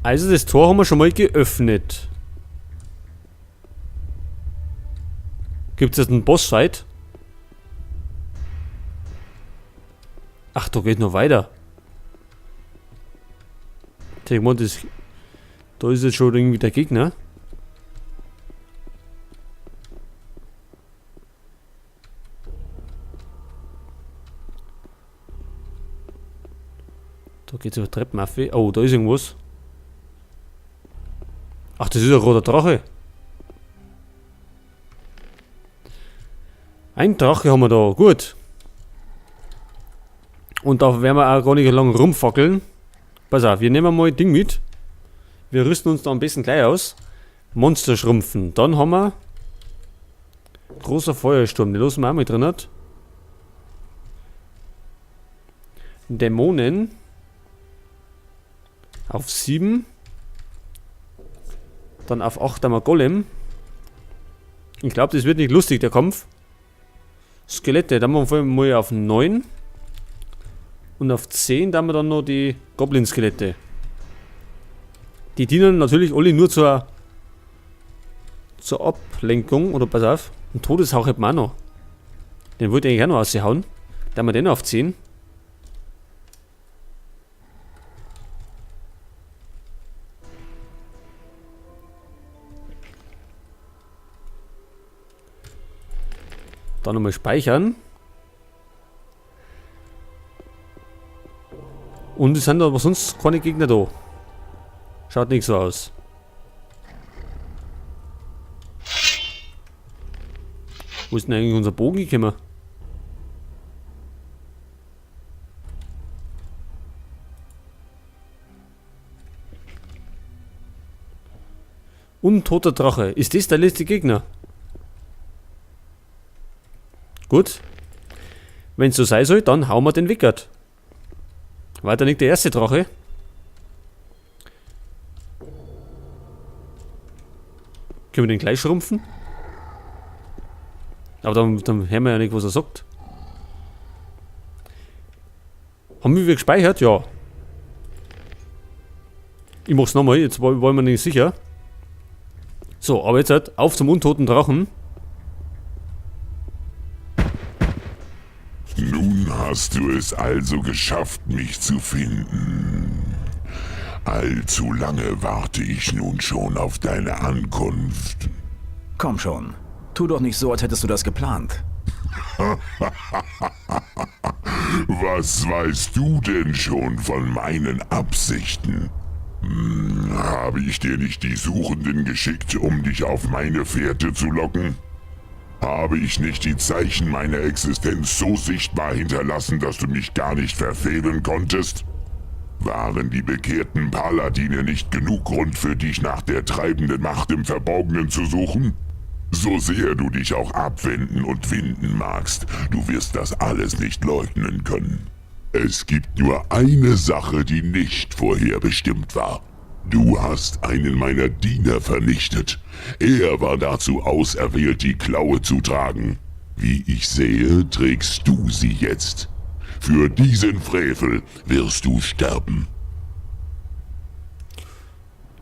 Also das Tor haben wir schon mal geöffnet. Gibt es jetzt einen Bossfight? Ach, da geht noch weiter. Da ist jetzt schon irgendwie der Gegner. Da geht's über Treppen auf. Oh, da ist irgendwas. Ach, das ist ein roter Drache. Ein Drache haben wir da, gut. Und da werden wir auch gar nicht lang rumfackeln. Pass auf, wir nehmen mal ein Ding mit. Wir rüsten uns da am besten gleich aus. Monster schrumpfen. Dann haben wir großer Feuersturm, den lassen wir auch mal drin hat. Dämonen. Auf 7. Dann auf 8 haben wir Golem. Ich glaube, das wird nicht lustig, der Kampf. Skelette, dann machen wir mal auf 9. Und auf 10 dann haben wir dann noch die Goblin-Skelette. Die dienen natürlich alle nur zur Ablenkung. Oder pass auf, einen Todeshauch hätten wir auch noch. Den wollte ich eigentlich auch noch raushauen. Da haben wir den auf 10. Dann nochmal speichern. Und es sind aber sonst keine Gegner da. Schaut nicht so aus. Wo ist denn eigentlich unser Bogen gekommen? Untoter Drache. Ist das der letzte Gegner? Gut. Wenn es so sein soll, dann hauen wir den Wickert. Weiter nicht der erste Drache. Können wir den gleich schrumpfen? Aber dann hören wir ja nicht, was er sagt. Haben wir wieder gespeichert? Ja. Ich mach's nochmal, jetzt wollen wir nicht sicher. So, aber jetzt halt auf zum untoten Drachen. Nun hast du es also geschafft, mich zu finden. Allzu lange warte ich nun schon auf deine Ankunft. Komm schon. Tu doch nicht so, als hättest du das geplant. Was weißt du denn schon von meinen Absichten? Habe ich dir nicht die Suchenden geschickt, um dich auf meine Fährte zu locken? Habe ich nicht die Zeichen meiner Existenz so sichtbar hinterlassen, dass du mich gar nicht verfehlen konntest? Waren die bekehrten Paladine nicht genug Grund für dich nach der treibenden Macht im Verborgenen zu suchen? So sehr du dich auch abwenden und winden magst, du wirst das alles nicht leugnen können. Es gibt nur eine Sache, die nicht vorherbestimmt war. Du hast einen meiner Diener vernichtet. Er war dazu auserwählt, die Klaue zu tragen. Wie ich sehe, trägst du sie jetzt. Für diesen Frevel wirst du sterben.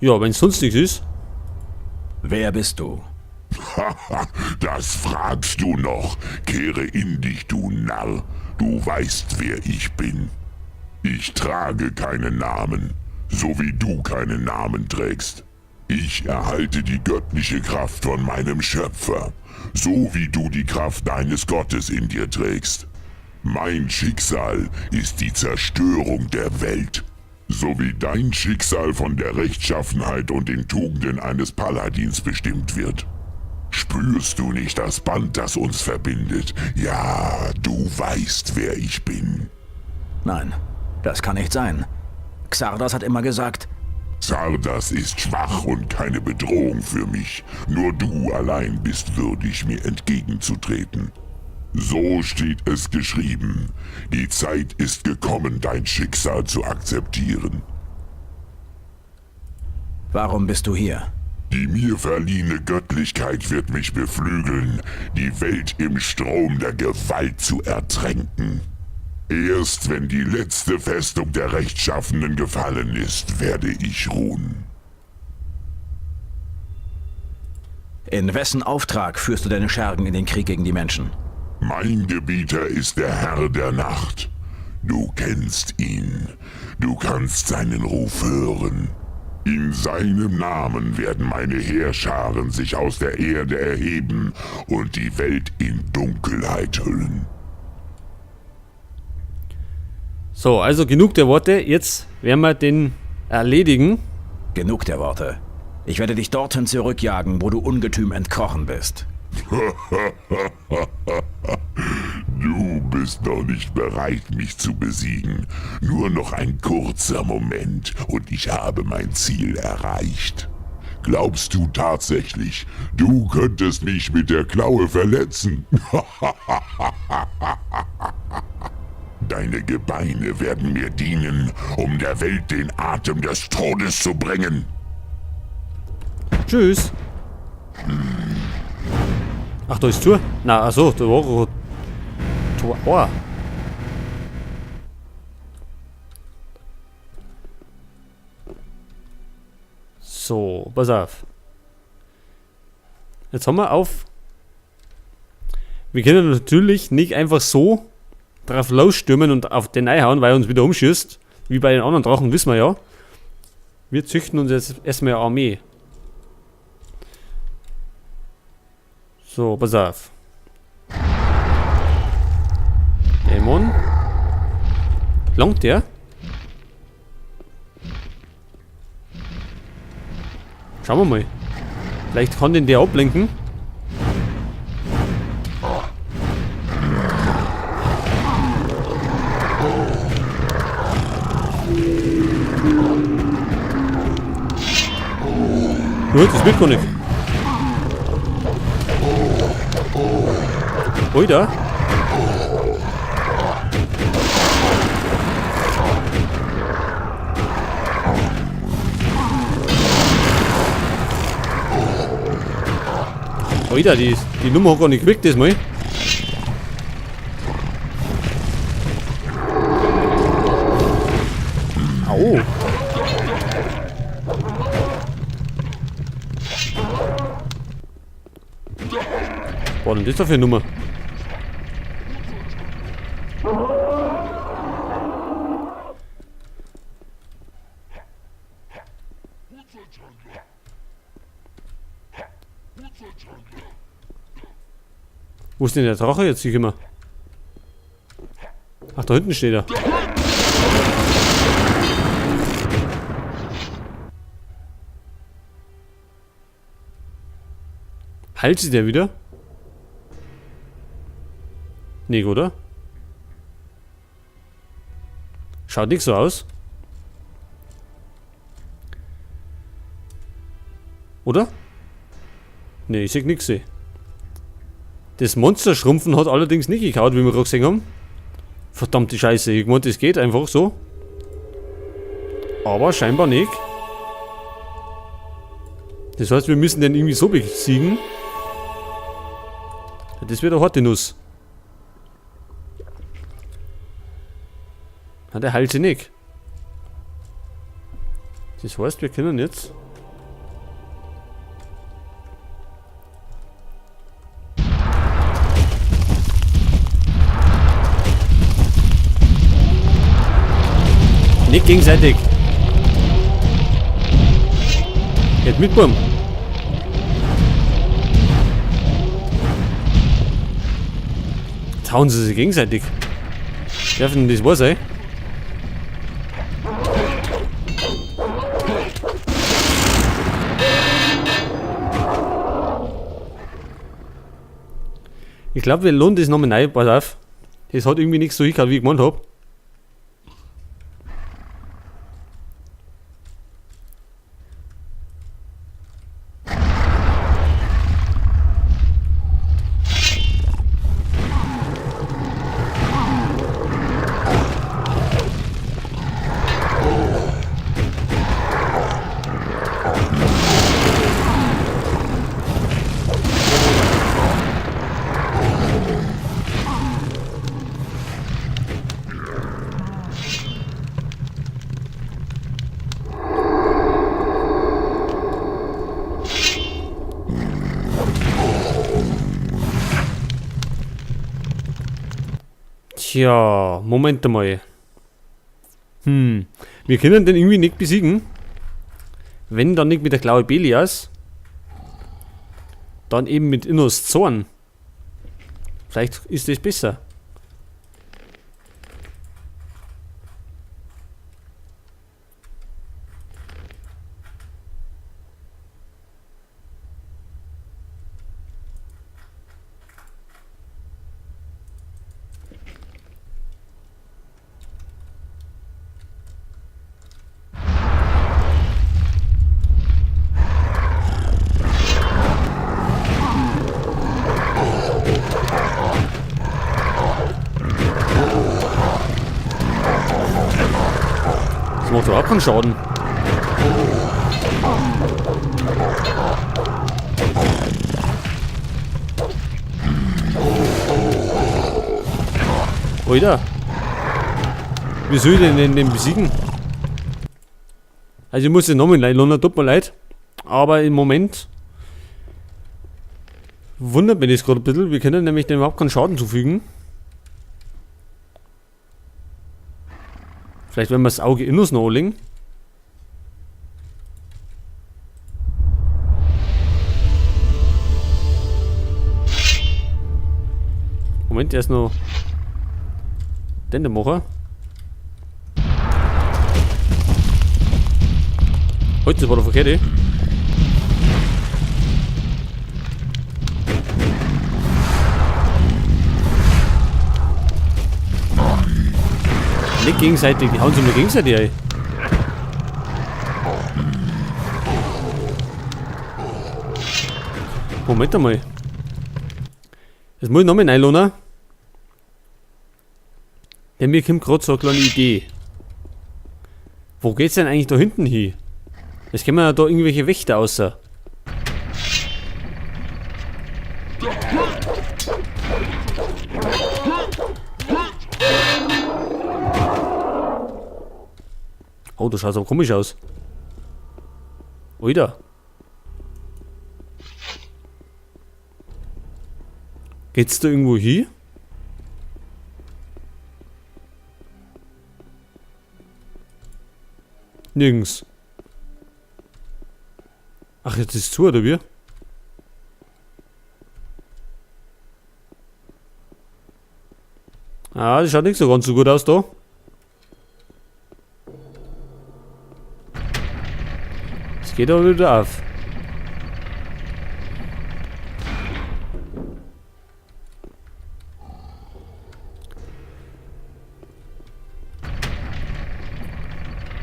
Ja, wenn es sonst nichts ist. Wer bist du? Haha, das fragst du noch. Kehre in dich, du Narr. Du weißt, wer ich bin. Ich trage keinen Namen. So wie du keinen Namen trägst. Ich erhalte die göttliche Kraft von meinem Schöpfer, so wie du die Kraft deines Gottes in dir trägst. Mein Schicksal ist die Zerstörung der Welt, so wie dein Schicksal von der Rechtschaffenheit und den Tugenden eines Paladins bestimmt wird. Spürst du nicht das Band, das uns verbindet? Ja, du weißt, wer ich bin. Nein, das kann nicht sein. Xardas hat immer gesagt... Xardas ist schwach und keine Bedrohung für mich. Nur du allein bist würdig, mir entgegenzutreten. So steht es geschrieben. Die Zeit ist gekommen, dein Schicksal zu akzeptieren. Warum bist du hier? Die mir verliehene Göttlichkeit wird mich beflügeln, die Welt im Strom der Gewalt zu ertränken. Erst wenn die letzte Festung der Rechtschaffenen gefallen ist, werde ich ruhen. In wessen Auftrag führst du deine Schergen in den Krieg gegen die Menschen? Mein Gebieter ist der Herr der Nacht. Du kennst ihn. Du kannst seinen Ruf hören. In seinem Namen werden meine Heerscharen sich aus der Erde erheben und die Welt in Dunkelheit hüllen. So, also genug der Worte. Jetzt werden wir den erledigen. Genug der Worte. Ich werde dich dorthin zurückjagen, wo du Ungetüm entkrochen bist. Du bist noch nicht bereit, mich zu besiegen. Nur noch ein kurzer Moment und ich habe mein Ziel erreicht. Glaubst du tatsächlich, du könntest mich mit der Klaue verletzen? Deine Gebeine werden mir dienen, um der Welt den Atem des Todes zu bringen. Tschüss. Ach, da ist Tür. Na, achso, da war Tor. Oh. So, pass auf. Jetzt haben wir auf. Wir können natürlich nicht einfach so drauf losstürmen und auf den einhauen, weil er uns wieder umschießt. Wie bei den anderen Drachen, wissen wir ja. Wir züchten uns jetzt erstmal eine Armee. So, pass auf. Dämon. Langt der? Schauen wir mal. Vielleicht kann den der ablenken. Gut, das wird gar nicht. Oida. Oida, die Nummer hat gar nicht geweckt diesmal. Au. Was denn das da für eine Nummer? Wo ist denn der Drache jetzt hier immer? Ach, da hinten steht er. Heilt sich der wieder? Nee, oder? Schaut nicht so aus. Oder? Nee, ich sehe nichts. Das Monsterschrumpfen hat allerdings nicht gekaut, wie wir gerade gesehen haben. Verdammte Scheiße, ich meinte, das geht einfach so. Aber scheinbar nicht. Das heißt, wir müssen den irgendwie so besiegen. Das wird eine harte Nuss. Der heilt sich nicht. Das heißt, wir können jetzt... Nicht gegenseitig. Jetzt mit Bumm. Jetzt hauen sie sich gegenseitig. Dürfen das wahr sein? Ich glaube, wir lohnen das nochmal rein. Pass auf. Das hat irgendwie nichts so hingehört, wie ich gemeint habe. Tja, Moment mal. Wir können den irgendwie nicht besiegen. Wenn dann nicht mit der Klaue Belias, dann eben mit Innos Zorn. Vielleicht ist das besser. Das macht doch auch keinen Schaden. Alter. Wie soll ich denn den besiegen? Also ich muss den Namen leihen, tut mir leid. Aber im Moment wundert mich das gerade ein bisschen. Wir können nämlich dem überhaupt keinen Schaden zufügen. Vielleicht werden wir das Auge Innos noch anlegen. Moment, der ist noch den machen. Heute das war der verkehrte. Nicht gegenseitig, die hauen sich nur gegenseitig ein. Moment einmal. Jetzt muss ich noch mal einladen. Denn mir kommt gerade so eine kleine Idee. Wo geht's denn eigentlich da hinten hin? Jetzt können wir ja da irgendwelche Wächter außer. Oh, das schaut aber komisch aus. Oida. Geht's da irgendwo hin? Nirgends. Ach, jetzt ist es zu, oder wie? Ah, das schaut nicht so ganz so gut aus da. Es geht aber wieder auf.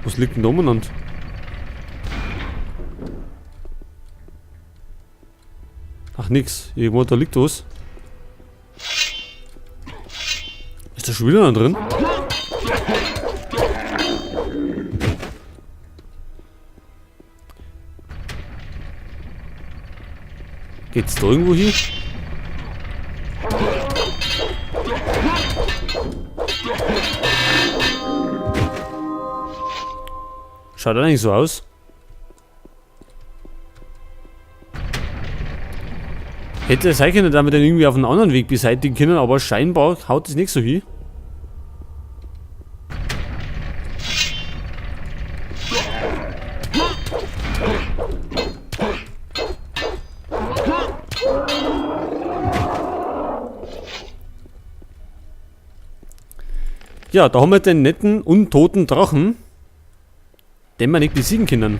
Was liegt denn da umeinander? Ach nix, irgendwo da liegt was. Ist da schon wieder drin? Geht's da irgendwo hin? Schaut eigentlich so aus. Hätte es sein können, dass wir den irgendwie auf einen anderen Weg beseitigen können, aber scheinbar haut es nicht so hin. Ja, da haben wir den netten, untoten Drachen, den wir nicht besiegen können.